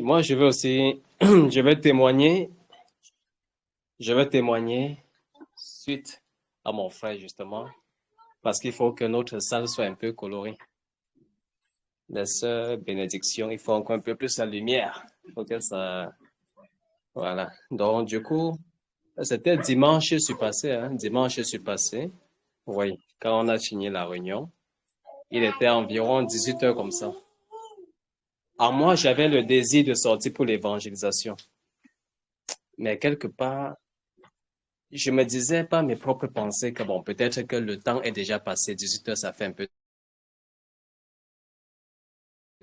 Oui, moi je veux aussi, je vais témoigner suite à mon frère justement, parce qu'il faut que notre salle soit un peu colorée. La sœur bénédiction, il faut encore un peu plus la lumière. Il faut que ça, voilà. Donc du coup, c'était dimanche, je suis passé, hein, dimanche, je suis passé. Oui, quand on a fini la réunion, il était environ 18 heures comme ça. En moi, j'avais le désir de sortir pour l'évangélisation. Mais quelque part, je me disais pas mes propres pensées que bon, peut-être que le temps est déjà passé, 18 heures, ça fait un peu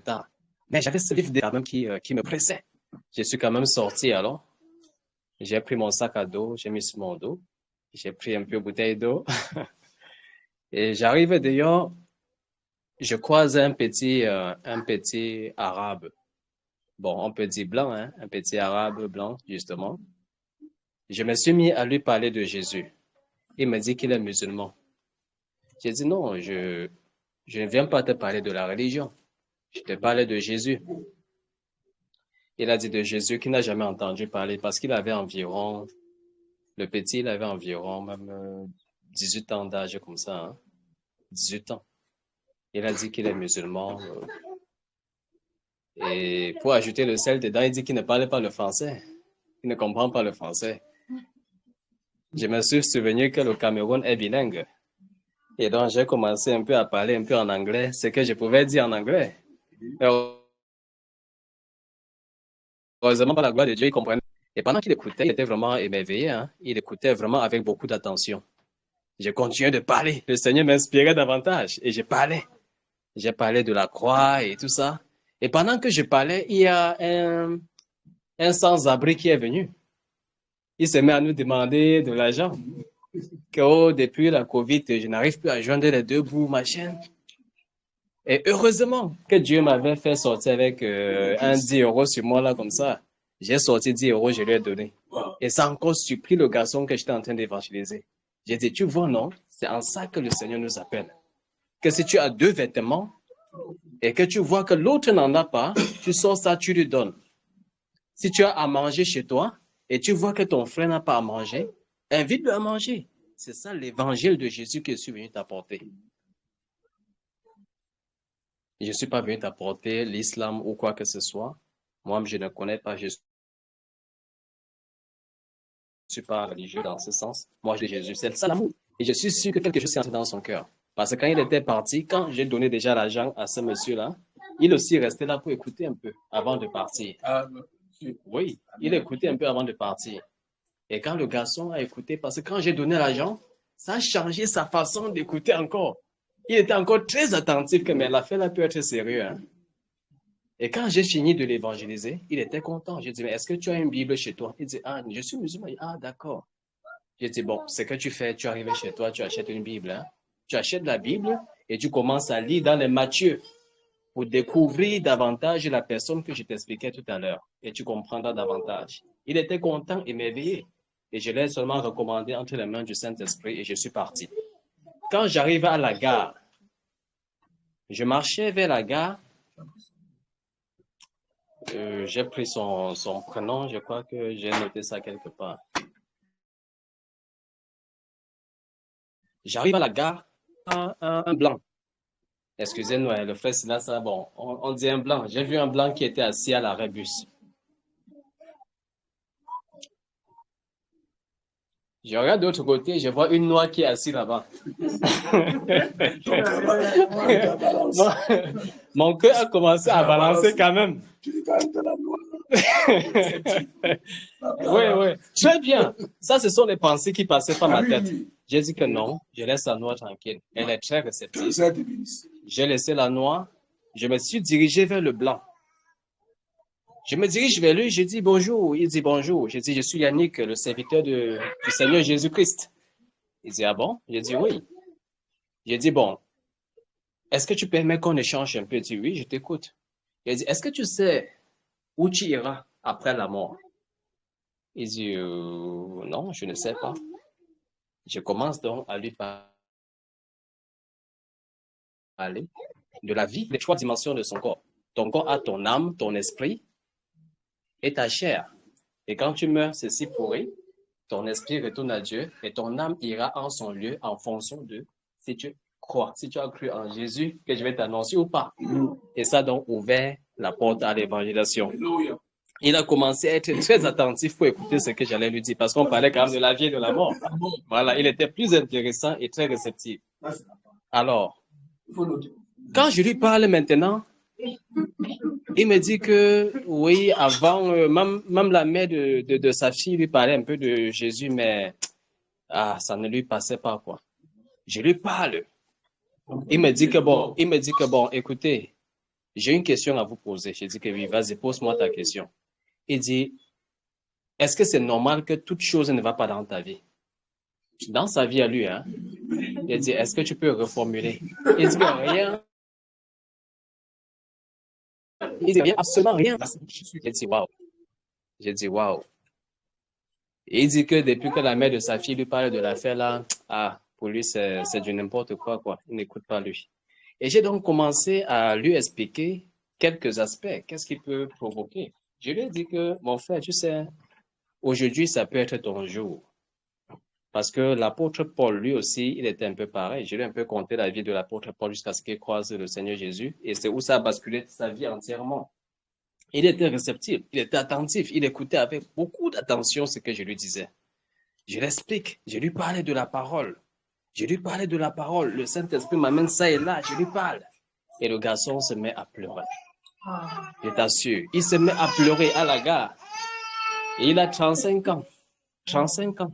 tard. Mais j'avais ce livre quand même qui me pressait. Je suis quand même sorti alors. J'ai pris mon sac à dos, j'ai mis sur mon dos. J'ai pris un peu de bouteille d'eau. Et j'arrive d'ailleurs, je croise un petit arabe. Bon, on peut dire blanc, hein, un petit arabe blanc, justement. Je me suis mis à lui parler de Jésus. Il me dit qu'il est musulman. J'ai dit non, je ne viens pas te parler de la religion. Je te parlais de Jésus. Il a dit de Jésus qu'il n'a jamais entendu parler parce qu'il avait environ, le petit, il avait environ même 18 ans d'âge comme ça, hein, 18 ans. Il a dit qu'il est musulman. Et pour ajouter le sel dedans, il dit qu'il ne parle pas le français. Il ne comprend pas le français. Je me suis souvenu que le Cameroun est bilingue. Et donc, j'ai commencé un peu à parler un peu en anglais, ce que je pouvais dire en anglais. Et heureusement, par la gloire de Dieu, il comprenait. Et pendant qu'il écoutait, il était vraiment émerveillé, hein. Il écoutait vraiment avec beaucoup d'attention. Je continuais de parler. Le Seigneur m'inspirait davantage. Et je parlais. J'ai parlé de la croix et tout ça. Et pendant que je parlais, il y a un sans-abri qui est venu. Il se met à nous demander de l'argent. Que oh, depuis la Covid, je n'arrive plus à joindre les deux bouts, machin. Et heureusement que Dieu m'avait fait sortir avec un 10 euros sur moi, là, comme ça. J'ai sorti 10 euros, je lui ai donné. Et ça a encore surpris le garçon que j'étais en train d'évangéliser. J'ai dit, tu vois, non, c'est en ça que le Seigneur nous appelle. Que si tu as deux vêtements et que tu vois que l'autre n'en a pas, tu sors ça, tu lui donnes. Si tu as à manger chez toi et tu vois que ton frère n'a pas à manger, invite-le à manger. C'est ça l'évangile de Jésus que je suis venu t'apporter. Je ne suis pas venu t'apporter l'islam ou quoi que ce soit. Moi, je ne connais pas, je ne suis pas religieux dans ce sens. Moi, je dis Jésus, c'est ça l'amour. Et je suis sûr que quelque chose s'est entré dans son cœur. Parce que quand il était parti, quand j'ai donné déjà l'argent à ce monsieur-là, il aussi restait là pour écouter un peu avant de partir. Oui, il écoutait un peu avant de partir. Et quand le garçon a écouté, parce que quand j'ai donné l'argent, ça a changé sa façon d'écouter encore. Il était encore très attentif, mais l'affaire là peut être sérieuse. Hein. Et quand j'ai fini de l'évangéliser, il était content. J'ai dit, mais est-ce que tu as une Bible chez toi? Il dit, ah, je suis musulman. Ah, d'accord. J'ai dit, bon, ce que tu fais, tu arrives chez toi, tu achètes une Bible. Hein? Tu achètes la Bible et tu commences à lire dans les Matthieu pour découvrir davantage la personne que je t'expliquais tout à l'heure. Et tu comprendras davantage. Il était content et m'éveillé. Et je l'ai seulement recommandé entre les mains du Saint-Esprit et je suis parti. Quand j'arrive à la gare, je marchais vers la gare. J'ai pris son prénom, je crois que j'ai noté ça quelque part. J'arrive à la gare, un blanc. Excusez-nous, le frère Silas, ça, bon, on dit un blanc. J'ai vu un blanc qui était assis à l'arrêt bus. Je regarde de l'autre côté, je vois une noire qui est assise là-bas. Mon cœur a commencé à balancer quand même. Oui, oui. Très bien. Ça, ce sont les pensées qui passaient par ma tête. J'ai dit que non, je laisse la noix tranquille. Elle est très réceptive. J'ai laissé la noix. Je me suis dirigé vers le blanc. Je me dirige vers lui, je dis bonjour. Il dit bonjour. Je dis, je suis Yannick, le serviteur du Seigneur Jésus-Christ. Il dit, ah bon? Je dis oui. J'ai dit, bon, est-ce que tu permets qu'on échange un peu? Il dit, oui, je t'écoute. Il dit, est-ce que tu sais où tu iras après la mort? Il dit, non, je ne sais pas. Je commence donc à lui parler de la vie, des trois dimensions de son corps. Ton corps a ton âme, ton esprit et ta chair. Et quand tu meurs, ceci pourrit, ton esprit retourne à Dieu et ton âme ira en son lieu en fonction de si tu crois, si tu as cru en Jésus que je vais t'annoncer ou pas. Et ça a donc ouvert la porte à l'évangélisation. Il a commencé à être très attentif pour écouter ce que j'allais lui dire parce qu'on parlait quand même de la vie et de la mort. Voilà, il était plus intéressant et très réceptif. Alors, quand je lui parle maintenant, il me dit que oui, avant, même la mère de sa fille lui parlait un peu de Jésus, mais ça ne lui passait pas, quoi. Je lui parle. Il me dit que bon, écoutez, j'ai une question à vous poser. Je dis que oui, vas-y, pose-moi ta question. Il dit, est-ce que c'est normal que toute chose ne va pas dans ta vie? Dans sa vie à lui, hein? Il dit, est-ce que tu peux reformuler? Il dit que rien. Il dit rien, absolument rien. J'ai dit, waouh. J'ai dit, waouh. Et il dit que depuis que la mère de sa fille lui parle de l'affaire là, pour lui, c'est du n'importe quoi, quoi. Il n'écoute pas lui. Et j'ai donc commencé à lui expliquer quelques aspects. Qu'est-ce qui peut provoquer? Je lui ai dit que, mon frère, tu sais, aujourd'hui, ça peut être ton jour. Parce que l'apôtre Paul, lui aussi, il était un peu pareil. Je lui ai un peu conté la vie de l'apôtre Paul jusqu'à ce qu'il croise le Seigneur Jésus. Et c'est où ça a basculé sa vie entièrement. Il était réceptif, il était attentif, il écoutait avec beaucoup d'attention ce que je lui disais. Je l'explique, je lui parlais de la parole. Je lui parlais de la parole. Le Saint-Esprit m'amène ça et là, je lui parle. Et le garçon se met à pleurer. Je t'assure, il se met à pleurer à la gare. Et il a 35 ans. 35 ans.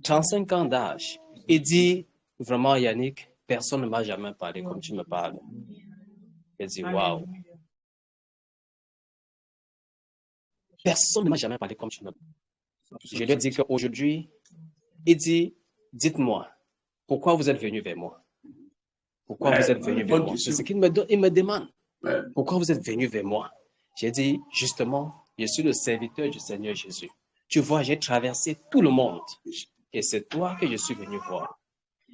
35 ans d'âge. Il dit, vraiment Yannick, personne ne m'a jamais parlé comme tu me parles. Il dit, waouh. Personne ne m'a jamais parlé comme tu me parles. Je lui ai dit qu'aujourd'hui, il dit, dites-moi, pourquoi vous êtes venu vers moi? Pourquoi vous êtes venu vers moi? C'est ce qu'il me demande. Pourquoi vous êtes venu vers moi? J'ai dit, justement, je suis le serviteur du Seigneur Jésus. Tu vois, j'ai traversé tout le monde. Et c'est toi que je suis venu voir.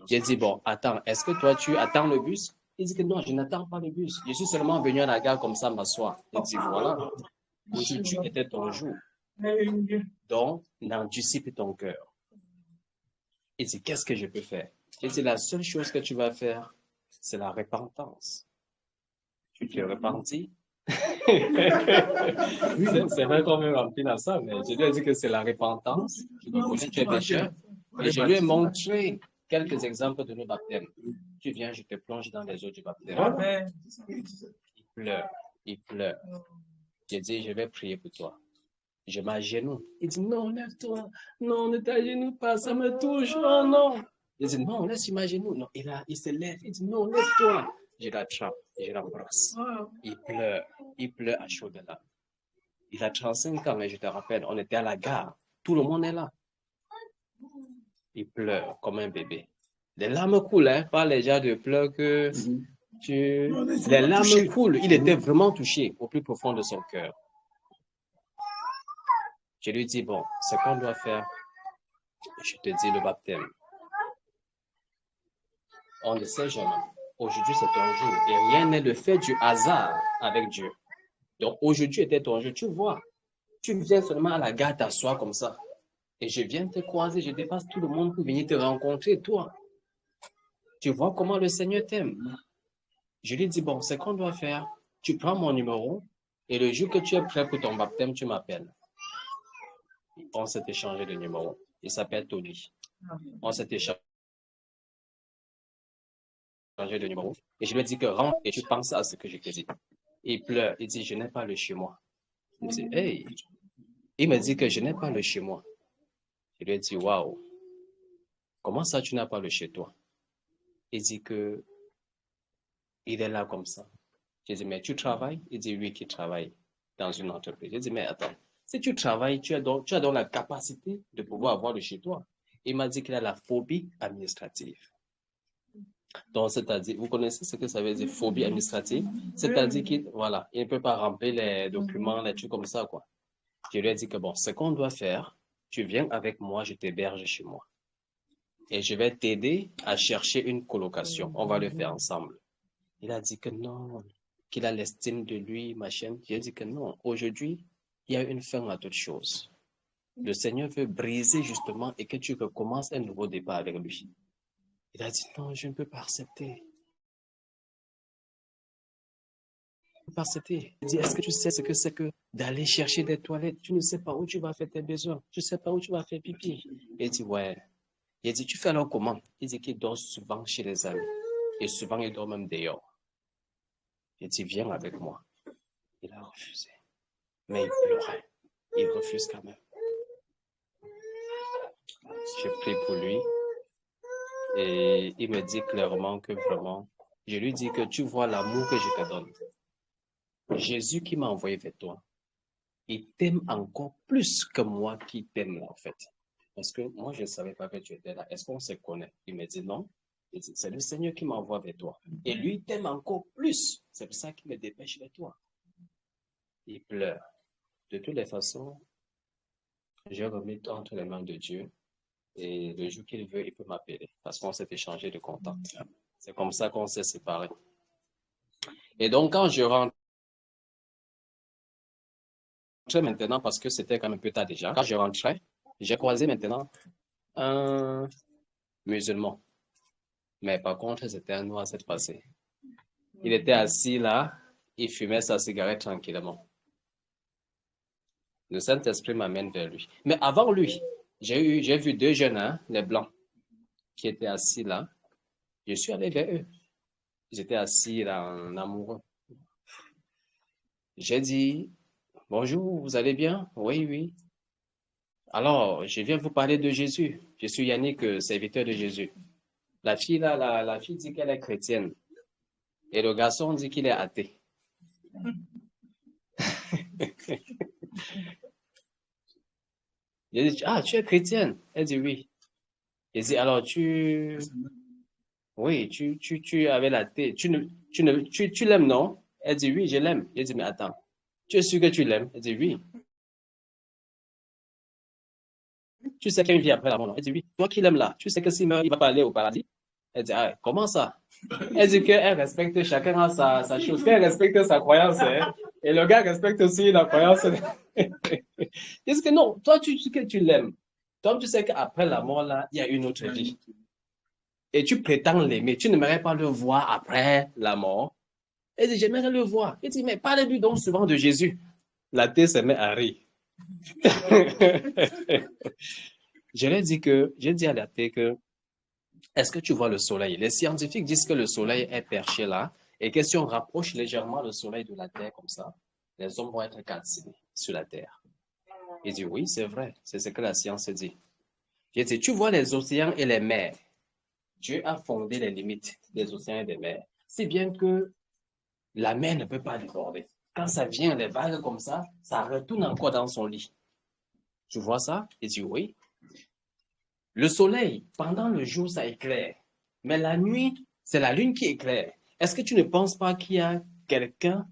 J'ai dit, bon, attends, est-ce que toi, tu attends le bus? Il dit que non, je n'attends pas le bus. Je suis seulement venu à la gare comme ça m'asseoir. Il dit, voilà, aujourd'hui était ton jour. Donc, n'anticipe ton cœur. Il dit, qu'est-ce que je peux faire? Il dit, la seule chose que tu vas faire, c'est la repentance. Tu te repentis? C'est vrai qu'on me remplit dans ça, mais je lui ai dit que c'est la repentance. Je dois connaître tu es pécheur. Et je lui ai montré quelques exemples de nos baptêmes. Tu viens, je te plonge dans les eaux du baptême. Il pleure, il pleure. J'ai dit, je vais prier pour toi. Je m'agenouille. Il dit, non, lève-toi. Non, ne t'agenouille pas, ça me touche. Oh non. Il dit, non, laisse ma genou. Non, il se lève. Il dit, non, lève-toi. Je l'attrape, je l'embrasse. Il pleure à chaudes larmes. Il a 35 ans, mais je te rappelle, on était à la gare. Tout le monde est là. Il pleure comme un bébé. Les larmes coulent, hein, pas les gens de pleurs que Les larmes coulent. Il était vraiment touché au plus profond de son cœur. Je lui dis, bon, ce qu'on doit faire, je te dis le baptême. On ne sait jamais. Aujourd'hui, c'est ton jour. Et rien n'est le fait du hasard avec Dieu. Donc, aujourd'hui était ton jour. Tu vois, tu viens seulement à la gare t'asseoir comme ça. Et je viens te croiser, je dépasse tout le monde pour venir te rencontrer, toi. Tu vois comment le Seigneur t'aime. Je lui dis, bon, ce qu'on doit faire, tu prends mon numéro et le jour que tu es prêt pour ton baptême, tu m'appelles. On s'est échangé de numéro. Il s'appelle Tony. On s'est échangé de numéro. Et je lui ai dit que rentre et tu penses à ce que je te dis. Il pleure. Il dit, je n'ai pas le chez moi. Je dis, hey. Il me dit que je n'ai pas le chez moi. Je lui ai dit, waouh. Comment ça, tu n'as pas le chez toi? Il dit que il est là comme ça. Je dis, mais tu travailles? Il dit, oui, qui travaille dans une entreprise. Je dis, mais attends, si tu travailles, tu as donc la capacité de pouvoir avoir le chez toi. Il m'a dit qu'il a la phobie administrative. Donc, c'est-à-dire, vous connaissez ce que ça veut dire, phobie administrative? C'est-à-dire qu'il, voilà, il ne peut pas remplir les documents, les trucs comme ça, quoi. Je lui ai dit que bon, ce qu'on doit faire, tu viens avec moi, je t'héberge chez moi. Et je vais t'aider à chercher une colocation. On va le faire ensemble. Il a dit que non, qu'il a l'estime de lui, machin. J'ai dit que non. Aujourd'hui, il y a une fin à toute chose. Le Seigneur veut briser justement et que tu recommences un nouveau départ avec lui. Il a dit non, je ne peux pas accepter. Il dit, est-ce que tu sais ce que c'est que d'aller chercher des toilettes? Tu ne sais pas où tu vas faire tes besoins. Tu ne sais pas où tu vas faire pipi. Il dit, ouais. Il dit, tu fais alors comment? Il dit qu'il dort souvent chez les amis. Et souvent, il dort même dehors. Il dit, viens avec moi. Il a refusé. Mais il pleurait. Il refuse quand même. J'ai pris pour lui. Et il me dit clairement que vraiment, je lui dis que tu vois l'amour que je te donne. Jésus qui m'a envoyé vers toi, il t'aime encore plus que moi qui t'aime en fait. Parce que moi, je ne savais pas que tu étais là. Est-ce qu'on se connaît? Il me dit non. Il dit, c'est le Seigneur qui m'envoie vers toi. Et lui, il t'aime encore plus. C'est pour ça qu'il me dépêche vers toi. Il pleure. De toutes les façons, je remets entre les mains de Dieu. Et le jour qu'il veut, il peut m'appeler. Parce qu'on s'est échangé de contact. C'est comme ça qu'on s'est séparés. Et donc, quand je rentre maintenant, parce que c'était quand même un peu tard déjà, quand je rentrais, j'ai croisé maintenant un musulman. Mais par contre, c'était un noir cette fois-ci. Il était assis là, il fumait sa cigarette tranquillement. Le Saint-Esprit m'amène vers lui. Mais avant lui, j'ai vu deux jeunes, hein, les blancs, qui étaient assis là. Je suis allé vers eux. Ils étaient assis là en amoureux. J'ai dit, bonjour, vous allez bien? Oui, oui. Alors, je viens vous parler de Jésus. Je suis Yannick, serviteur de Jésus. La fille là, la fille dit qu'elle est chrétienne. Et le garçon dit qu'il est athée. J'ai dit, ah, tu es chrétienne? Elle dit oui. J'ai dit, alors oui, tu avais la tête, tu l'aimes, non? Elle dit oui, je l'aime. J'ai dit, mais attends, tu es sûr que tu l'aimes? Elle dit oui. Tu sais qu'il vit après la mort, non? Elle dit oui. Toi qui l'aimes là, tu sais que s'il meurt, il va pas aller au paradis? Elle dit, ah, comment ça? Elle dit qu'elle respecte chacun a sa chose, qu'elle respecte sa croyance, hein? Et le gars respecte aussi la croyance. Elle dit que non, toi, tu sais que tu l'aimes. Toi, tu sais qu'après la mort, là, il y a une autre vie. Et tu prétends l'aimer, tu n'aimerais pas le voir après la mort. Elle dit, j'aimerais le voir. Il dit, mais parlez-lui donc souvent de Jésus. La tête se met à rire. J'ai dit à la tête que, est-ce que tu vois le soleil? Les scientifiques disent que le soleil est perché là, et que si on rapproche légèrement le soleil de la Terre comme ça, les hommes vont être calcinés sur la Terre. Il dit, oui, c'est vrai, c'est ce que la science dit. J'ai dit, tu vois les océans et les mers. Dieu a fondé les limites des océans et des mers, si bien que la mer ne peut pas déborder. Quand ça vient, les vagues comme ça retourne encore dans son lit. Tu vois ça? Il dit oui. Le soleil, pendant le jour, ça éclaire. Mais la nuit, c'est la lune qui éclaire. Est-ce que tu ne penses pas qu'il y a quelqu'un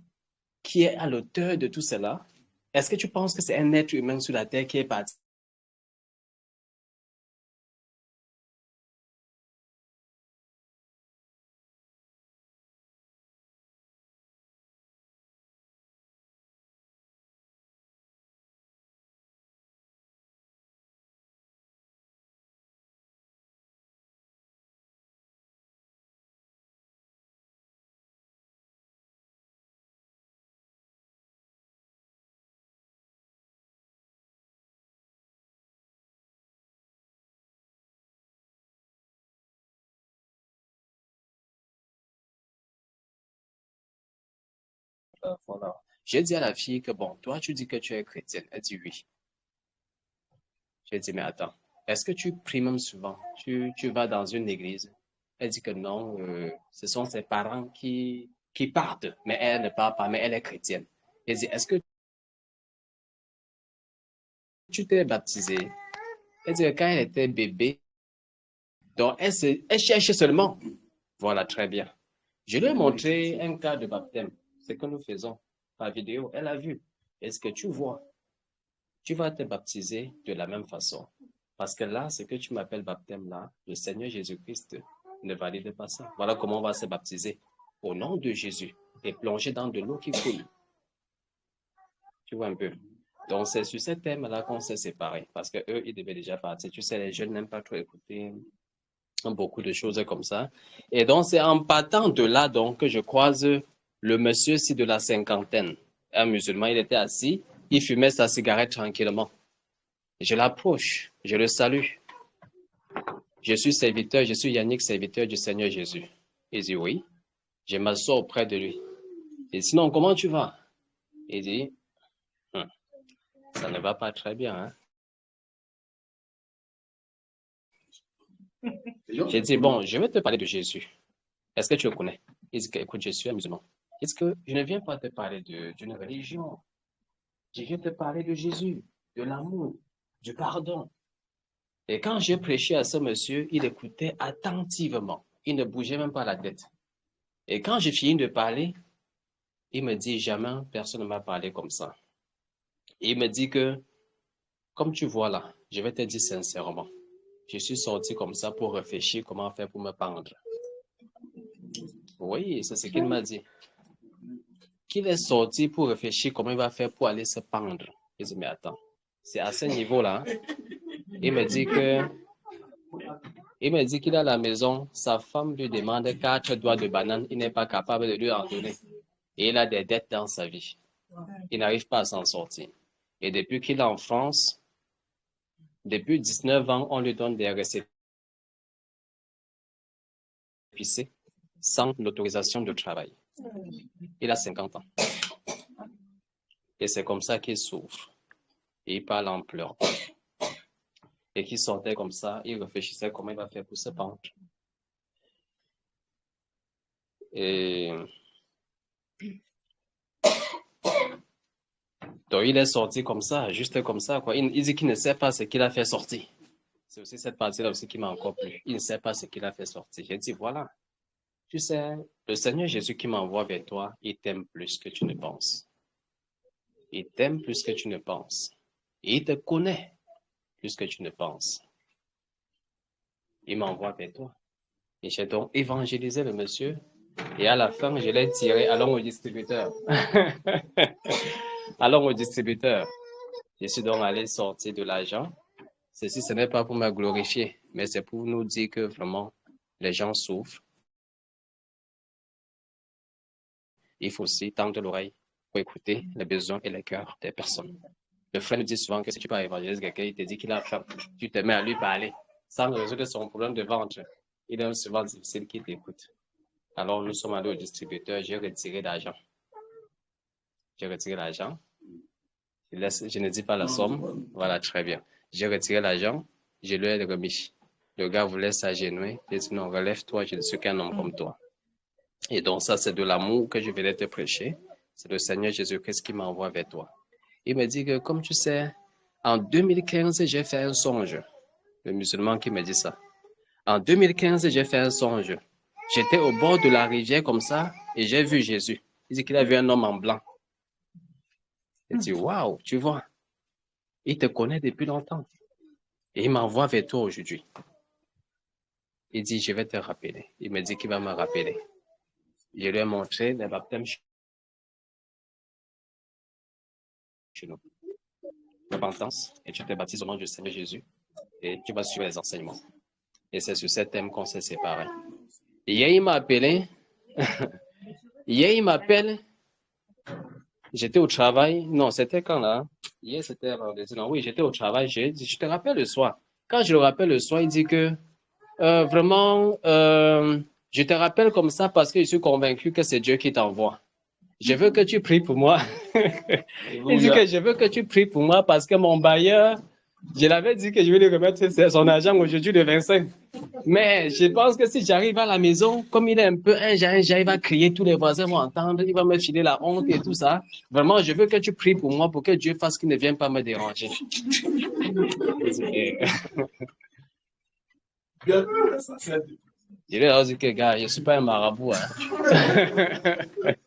qui est à l'auteur de tout cela? Est-ce que tu penses que c'est un être humain sur la terre qui est parti? Voilà. J'ai dit à la fille que, bon, toi, tu dis que tu es chrétienne. Elle dit oui. J'ai dit, mais attends, est-ce que tu pries même souvent? Tu vas dans une église? Elle dit que non, ce sont ses parents qui partent, mais elle ne part pas, mais elle est chrétienne. J'ai dit, est-ce que tu t'es baptisée? Elle dit que quand elle était bébé, donc elle cherche seulement. Voilà, très bien. Je lui ai montré un cas de baptême, ce que nous faisons par vidéo. Elle a vu. Est-ce que tu vois? Tu vas te baptiser de la même façon. Parce que là, ce que tu m'appelles baptême là, le Seigneur Jésus-Christ ne valide pas ça. Voilà comment on va se baptiser. Au nom de Jésus et plonger dans de l'eau qui coule. Tu vois un peu. Donc, c'est sur ce thème-là qu'on s'est séparés parce qu'eux, ils devaient déjà partir. Tu sais, les jeunes n'aiment pas trop écouter beaucoup de choses comme ça. Et donc, c'est en partant de là donc, que je croise le monsieur-ci de la cinquantaine. Un musulman, il était assis, il fumait sa cigarette tranquillement. Je l'approche, je le salue. Je suis serviteur, je suis Yannick, serviteur du Seigneur Jésus. Il dit oui. Je m'assois auprès de lui. Et sinon, comment tu vas? Il dit, ça ne va pas très bien. Hein? J'ai dit, bon, je vais te parler de Jésus. Est-ce que tu le connais? Il dit, écoute, je suis un musulman. Est-ce que je ne viens pas te parler d'une religion? Je viens te parler de Jésus, de l'amour, du pardon. Et quand j'ai prêché à ce monsieur, il écoutait attentivement. Il ne bougeait même pas la tête. Et quand j'ai fini de parler, il me dit, jamais personne ne m'a parlé comme ça. Et il me dit que, comme tu vois là, je vais te dire sincèrement, je suis sorti comme ça pour réfléchir comment faire pour me pendre. Oui, c'est ce qu'il m'a dit. Qu'il est sorti pour réfléchir comment il va faire pour aller se pendre. Je dis, mais attends, c'est à ce niveau-là. Il me dit qu'il est à la maison, sa femme lui demande 4 doigts de banane, il n'est pas capable de lui en donner. Et il a des dettes dans sa vie. Il n'arrive pas à s'en sortir. Et depuis qu'il est en France, depuis 19 ans, on lui donne des récépissés sans l'autorisation de travail. Il a 50 ans. Et c'est comme ça qu'il souffre. Et il parle en pleurant. Et qu'il sortait comme ça, il réfléchissait comment il va faire pour se pendre. Et donc, il est sorti comme ça, juste comme ça, quoi. Il dit qu'il ne sait pas ce qu'il a fait sortir. C'est aussi cette partie-là aussi qui m'a encore plu. Il ne sait pas ce qu'il a fait sortir. J'ai dit, voilà, tu sais, le Seigneur Jésus qui m'envoie vers toi, il t'aime plus que tu ne penses. Il t'aime plus que tu ne penses. Et il te connaît plus que tu ne penses. Il m'envoie vers toi. Et j'ai donc évangélisé le monsieur. Et à la fin, je l'ai tiré. Allons au distributeur. Allons au distributeur. Je suis donc allé sortir de l'argent. Ceci, ce n'est pas pour me glorifier, mais c'est pour nous dire que vraiment, les gens souffrent. Il faut aussi tendre l'oreille pour écouter les besoins et les cœurs des personnes. Le frère nous dit souvent que si tu peux évangéliser quelqu'un, il te dit qu'il a faim, tu te mets à lui parler sans résoudre son problème de ventre. Il est souvent difficile qu'il t'écoute. Alors, nous sommes allés au distributeur, j'ai retiré l'argent. J'ai retiré l'argent. Je ne dis pas la somme. Voilà, très bien. J'ai retiré l'argent, je lui ai remis. Le gars voulait s'agenouiller. Il dit non, relève-toi, je ne suis qu'un homme comme toi. Et donc, ça, c'est de l'amour que je venais te prêcher. C'est le Seigneur Jésus-Christ qui m'envoie vers toi. Il me dit que, comme tu sais, en 2015, j'ai fait un songe. Le musulman qui me dit ça. En 2015, j'ai fait un songe. J'étais au bord de la rivière comme ça et j'ai vu Jésus. Il dit qu'il a vu un homme en blanc. Il dit, waouh, tu vois, il te connaît depuis longtemps. Et il m'envoie vers toi aujourd'hui. Il dit, je vais te rappeler. Il me dit qu'il va me rappeler. Je lui ai montré les baptêmes chez nous. Repentance, et tu te baptises au nom du Seigneur Jésus, et tu vas suivre les enseignements. Et c'est sur ce thème qu'on s'est séparés. Hier, il m'a appelé. Hier, il m'appelle. J'étais au travail. Non, c'était quand là? Hier, c'était non, oui, j'étais au travail. Je te rappelle le soir. Quand je le rappelle le soir, il dit que vraiment, je te rappelle comme ça parce que je suis convaincu que c'est Dieu qui t'envoie. Je veux que tu pries pour moi. Il dit que je veux que tu pries pour moi parce que mon bailleur, je l'avais dit que je vais lui remettre son argent aujourd'hui le 25. Mais je pense que si j'arrive à la maison, comme il est un peu il va crier, tous les voisins vont entendre, il va me filer la honte et tout ça. Vraiment, je veux que tu pries pour moi pour que Dieu fasse qu'il ne vienne pas me déranger. Je lui ai dit que, gars, je ne suis pas un marabout. Hein.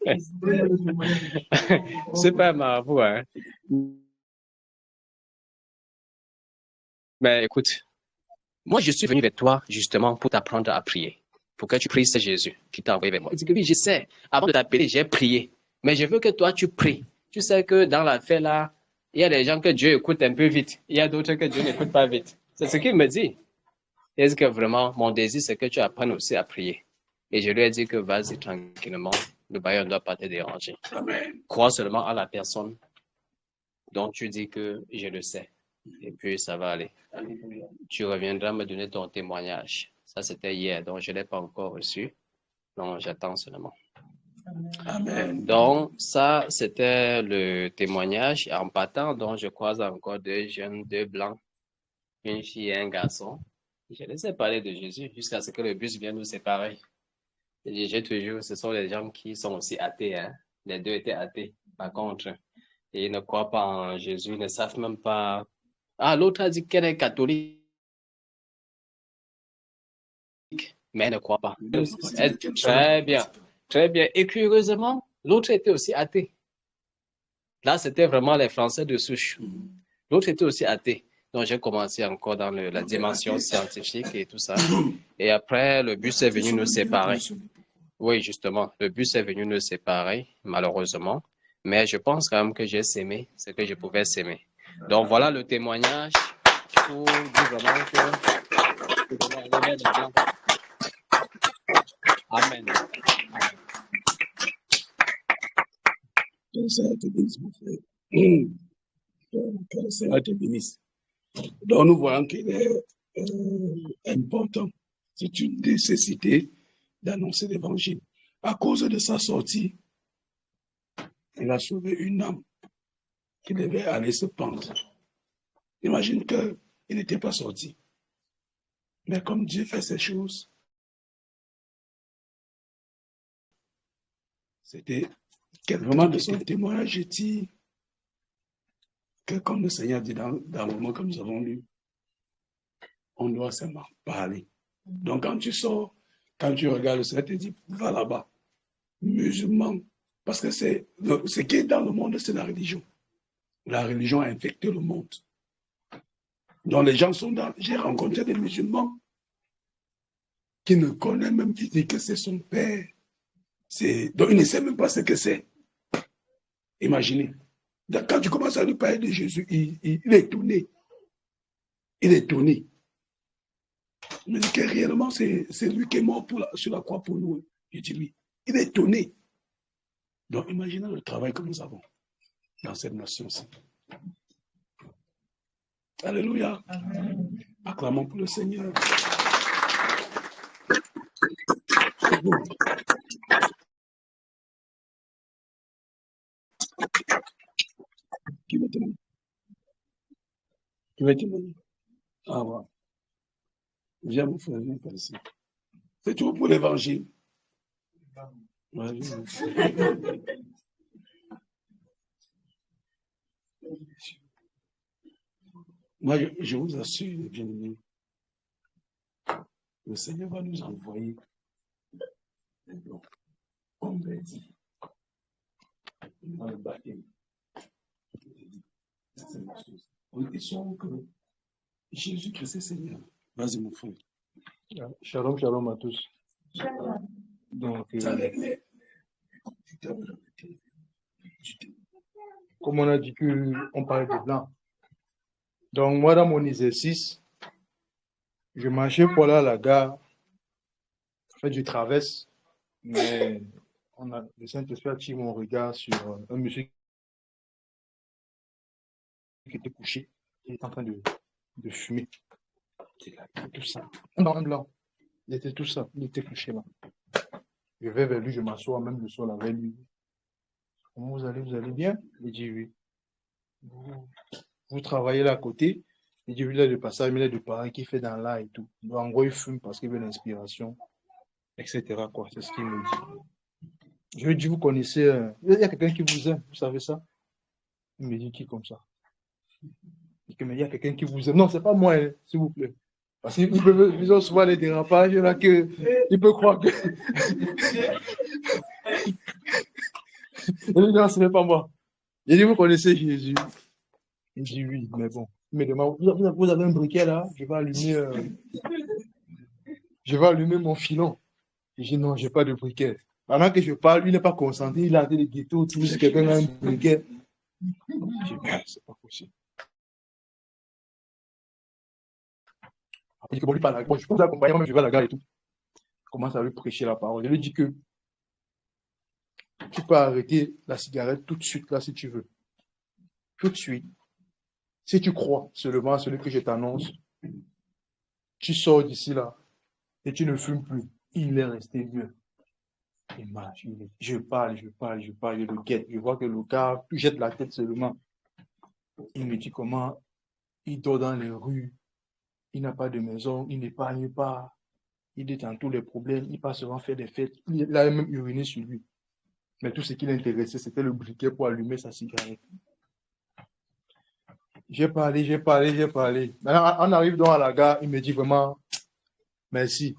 Je ne suis pas un marabout. Hein. Mais écoute, moi, je suis venu vers toi justement pour t'apprendre à prier. Pour que tu pries, c'est Jésus qui t'a envoyé vers moi. Il dit que oui, je sais. Avant de t'appeler, j'ai prié. Mais je veux que toi, tu pries. Tu sais que dans l'affaire là, Il y a des gens que Dieu écoute un peu vite. Il y a d'autres que Dieu n'écoute pas vite. C'est ce qu'il me dit. Est-ce que vraiment, mon désir, c'est que tu apprennes aussi à prier. Et je lui ai dit que vas-y tranquillement. Le bailleur ne doit pas te déranger. Crois seulement à la personne dont tu dis que je le sais. Et puis, ça va aller. Tu reviendras me donner ton témoignage. Ça, c'était hier, donc je ne l'ai pas encore reçu. Non, j'attends seulement. Amen. Donc, ça, c'était le témoignage. En partant, donc, je croise encore deux jeunes, deux blancs, une fille et un garçon. Je les ai parlé de Jésus jusqu'à ce que le bus vienne nous séparer. Et j'ai toujours, ce sont les gens qui sont aussi athées. Hein. Les deux étaient athées, par contre. Et ils ne croient pas en Jésus, ils ne savent même pas. Ah, l'autre a dit qu'elle est catholique, mais elle ne croit pas. Très bien, très bien. Et curieusement, l'autre était aussi athée. Là, c'était vraiment les Français de souche. L'autre était aussi athée. Donc, j'ai commencé encore dans la dimension scientifique et tout ça. Et après, le bus est venu nous séparer. Oui, justement, le bus est venu nous séparer, malheureusement. Mais je pense quand même que j'ai sémé ce que je pouvais s'aimer. Donc, voilà le témoignage pour dire vraiment que... Amen. Que le Seigneur te bénisse, mon frère. Que le Seigneur te bénisse. Donc, nous voyons qu'il est important, c'est une nécessité d'annoncer l'évangile. À cause de sa sortie, il a sauvé une âme qui devait aller se pendre. Imagine qu'il n'était pas sorti. Mais comme Dieu fait ces choses, c'était vraiment de son témoignage, j'ai dit que comme le Seigneur dit dans le moment que nous avons lu, on doit seulement parler. Donc quand tu sors, quand tu regardes, le Seigneur te dit, va là-bas, musulman, parce que ce qui est dans le monde, c'est la religion. La religion a infecté le monde. Donc les gens sont dans... J'ai rencontré des musulmans qui ne connaissent même pas que c'est son père. Donc il ne sait même pas ce que c'est. Imaginez. Donc, quand tu commences à lui parler de Jésus, il est étonné. Il est étonné. Il me dit que réellement, c'est lui qui est mort sur la croix pour nous. Je dis oui. Il est étonné. Donc, imaginez le travail que nous avons dans cette nation-ci. Alléluia. Amen. Acclamons pour le Seigneur. Qui veut témoigner? Qui veut témoigner? Ah, ouais. Viens, mon frère, viens par ici. C'est tout pour l'évangile. Ouais, moi, je vous assure, bien-aimés, le Seigneur va nous envoyer des dons convertis dans le baptême. Ils sont que Jésus-Christ est Seigneur. Vas-y, mon frère. Shalom, shalom à tous. Donc, comme on a dit qu'on parlait de blanc. Donc, moi, dans mon exercice, je marchais pour aller à la gare. En fait, je traverse, mais le Saint-Esprit a tiré mon regard sur un monsieur qui était couché, qui était en train de fumer. Tout ça. Non, un blanc. Il était tout ça. Il était couché là. Je vais vers lui, je m'assois même le sol avec lui. Comment vous allez bien? Il dit oui. Vous travaillez là à côté. Il dit oui, il a de passage, mais il a de pareil qu'il fait dans là et tout. Donc, en gros, il fume parce qu'il veut l'inspiration, etc. C'est ce qu'il me dit. Je lui dis, vous connaissez, il y a quelqu'un qui vous aime, vous savez ça? Il me dit, qui comme ça? Il me dit, il y a quelqu'un qui vous aime. Non, c'est pas moi, hein, s'il vous plaît. Parce qu'ils ont souvent les dérapages là que il peut croire que. Il dit, non, ce n'est pas moi. Il dit, vous connaissez Jésus? Il dit oui, mais bon. Il me demande, vous avez un briquet là? Je vais allumer mon filon. Il dit non, j'ai pas de briquet. Pendant que je parle, lui n'est pas concentré, il a des ghettos, tout, si quelqu'un a un briquet. Je dis, mais c'est pas possible. Après, il dit que bon, lui parle, bon, je peux vous accompagner, moi-même, je vais à la gare et tout. Je commence à lui prêcher la parole. Je lui dis que tu peux arrêter la cigarette tout de suite, là, si tu veux. Tout de suite. Si tu crois seulement à celui que je t'annonce, tu sors d'ici là et tu ne fumes plus. Il est resté mieux. Il marche. Je parle, je le guette. Je vois que le gars jette la tête seulement. Il me dit comment il dort dans les rues. Il n'a pas de maison, il n'épargne pas. Il est dans tous les problèmes. Il passe souvent faire des fêtes. Il a même uriné sur lui. Mais tout ce qui l'intéressait, c'était le briquet pour allumer sa cigarette. J'ai parlé. Maintenant, on arrive donc à la gare, il me dit vraiment, merci.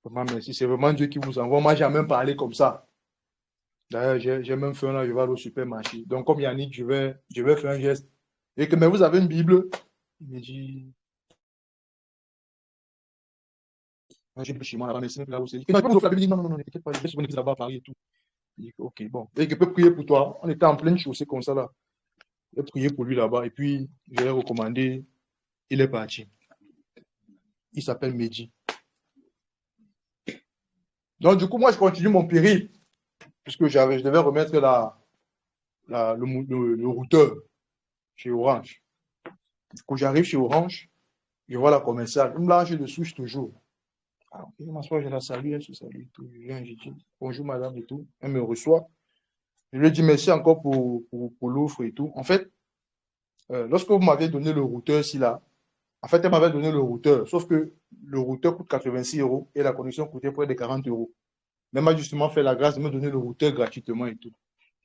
Vraiment, merci. C'est vraiment Dieu qui vous envoie. Moi, j'ai même parlé comme ça. D'ailleurs, j'ai même fait un, je vais aller au supermarché. Donc, comme Yannick, je vais faire un geste. Et que, mais vous avez une Bible? Il me dit, j'ai une chez moi là-bas, mais c'est là où c'est. Non, je peux vous offrir la Bible. Il dit, non, t'inquiète pas, je vais sur une église là-bas à Paris et tout. Il dit, ok, bon. Et que je peux prier pour toi. On était en pleine chaussée comme ça là. J'ai prié pour lui là-bas. Et puis, je l'ai recommandé. Il est parti. Il s'appelle Mehdi. Donc, du coup, moi, je continue mon périple, puisque je devais remettre le routeur chez Orange. Quand j'arrive chez Orange, je vois la commerciale. Elle me lâche de souche toujours. Alors, je m'assois, je la salue, elle se salue et tout. Je viens, je dis bonjour madame et tout. Elle me reçoit. Je lui dis merci encore pour l'offre et tout. En fait, lorsque vous m'avez donné le routeur ici là, en fait, elle m'avait donné le routeur, sauf que le routeur coûte 86 € et la connexion coûtait près de 40 €. Mais elle m'a justement fait la grâce de me donner le routeur gratuitement et tout.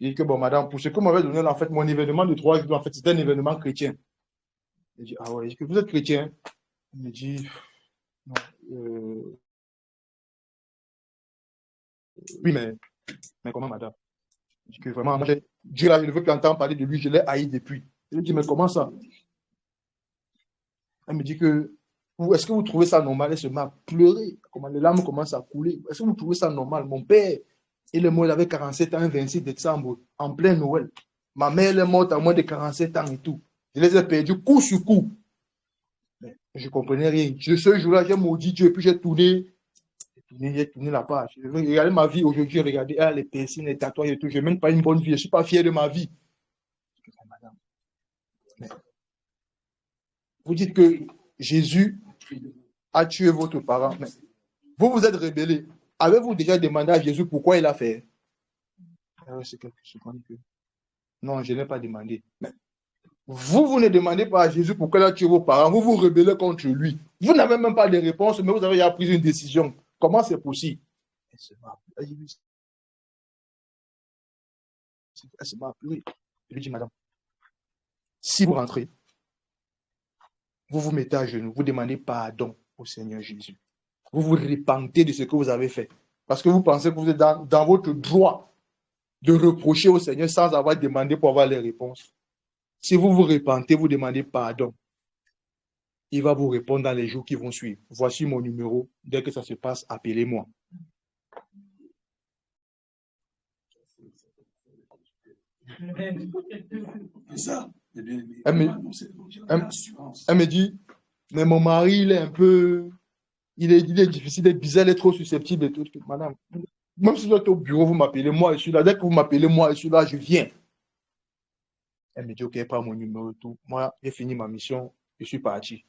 Je dis que bon, madame, pour ce que vous m'avez donné, là, en fait, mon événement de 3 jours, en fait, c'était un événement chrétien. Je dis, ah ouais, je dis que vous êtes chrétien? Elle me dit, non, oui, mais comment, madame? Je dis que vraiment, moi, Dieu là, je ne veux plus entendre parler de lui, je l'ai haï depuis. Je lui dis, mais comment ça? Elle me dit que, est-ce que vous trouvez ça normal? Elle se met à pleurer. Comment les larmes commencent à couler. Est-ce que vous trouvez ça normal? Mon père, il est mort, il avait 47 ans, le 26 décembre, en plein Noël. Ma mère, elle est morte à moins de 47 ans et tout. Je les ai perdus coup sur coup. Mais je ne comprenais rien. Ce jour-là, j'ai maudit Dieu et puis j'ai tourné la page. J'ai regardé ma vie aujourd'hui, j'ai regardé les piercings, les tatouages et tout. Je n'ai même pas une bonne vie. Je ne suis pas fier de ma vie. Mais vous dites que Jésus a tué votre parent. Mais vous vous êtes rebellé. Avez-vous déjà demandé à Jésus pourquoi il a fait? C'est quelque chose que... Non, je n'ai pas demandé. Mais vous ne demandez pas à Jésus pourquoi il a tué vos parents. Vous vous rebellez contre lui. Vous n'avez même pas de réponse, mais vous avez déjà pris une décision. Comment c'est possible? Elle se m'a appelé. Je lui dis, madame, si vous rentrez, vous vous mettez à genoux, vous demandez pardon au Seigneur Jésus. Vous vous repentez de ce que vous avez fait. Parce que vous pensez que vous êtes dans votre droit de reprocher au Seigneur sans avoir demandé pour avoir les réponses. Si vous vous repentez, vous demandez pardon. Il va vous répondre dans les jours qui vont suivre. Voici mon numéro. Dès que ça se passe, appelez-moi. Ça. Elle me dit, mais mon mari, il est un peu... Il est difficile, il est bizarre, il est trop susceptible et tout. Madame, même si vous êtes au bureau, vous m'appelez, moi, je suis là. Dès que vous m'appelez, moi, je suis là, je viens. Elle me dit, ok, pas mon numéro et tout. Moi, j'ai fini ma mission, je suis parti.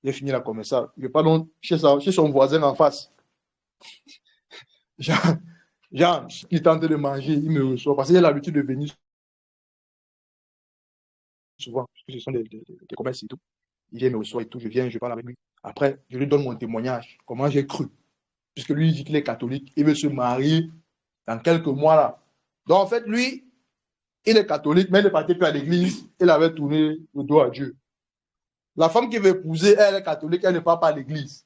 J'ai fini la commerciale. Je pars donc chez son voisin en face. Jean, il tente de manger, il me reçoit. Parce qu'il a l'habitude de venir souvent, parce que ce sont des commerces et tout. Il vient me reçoit et tout, je viens, je parle avec lui. Après, je lui donne mon témoignage, comment j'ai cru. Puisque lui, il dit qu'il est catholique, il veut se marier dans quelques mois là. Donc en fait, lui, il est catholique, mais il ne partait plus à l'église, il avait tourné le dos à Dieu. La femme qui veut épouser, elle est catholique, elle ne part pas à l'église.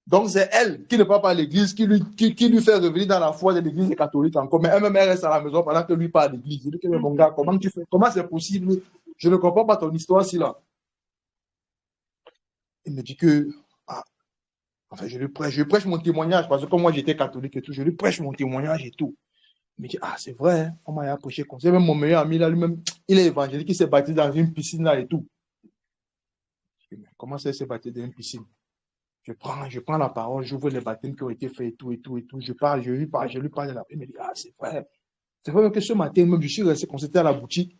Donc c'est elle qui ne part pas à l'église, qui lui fait revenir dans la foi de l'église catholique encore. Mais elle-même, elle reste à la maison pendant que lui part à l'église. Je dis, mais mon gars, comment tu fais? Comment c'est possible? Je ne comprends pas ton histoire si là. Il me dit que, enfin, je prêche mon témoignage, parce que comme moi j'étais catholique et tout, je lui prêche mon témoignage et tout. Il me dit, ah, c'est vrai, hein, on m'a approché comme ça. Même mon meilleur ami, là, lui-même, il est évangélique, il s'est baptisé dans une piscine là et tout. Je dis, mais comment ça, il s'est baptisé dans une piscine? Je prends la parole, j'ouvre les baptêmes qui ont été faits et tout, et tout, et tout. Je parle, je lui parle de la paix. Il me dit, ah, c'est vrai. C'est vrai que ce matin, même, je suis resté concentré à la boutique.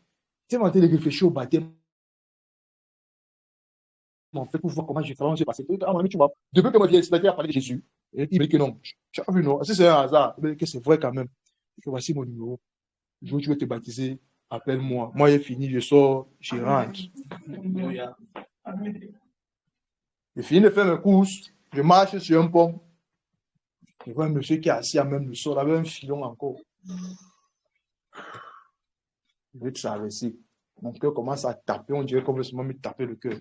Ce matin, il réfléchit au baptême. En fait, pour voir comment je fais, comment c'est passé. Ah, mon ami, tu vois, depuis que moi, je viens à parler de Jésus, il me dit que non. Tu as vu, non? Si c'est un hasard, il me dit que c'est vrai quand même. Je voici mon numéro. Le jour où tu veux te baptiser, appelle-moi. Moi, j'ai fini, je sors, je rentre. Je finis de faire mes courses, je marche sur un pont. Je vois un monsieur qui est assis à même le sol, avec un filon encore. Je vais traverser. Mon cœur commence à taper, on dirait qu'on veut seulement me taper le cœur.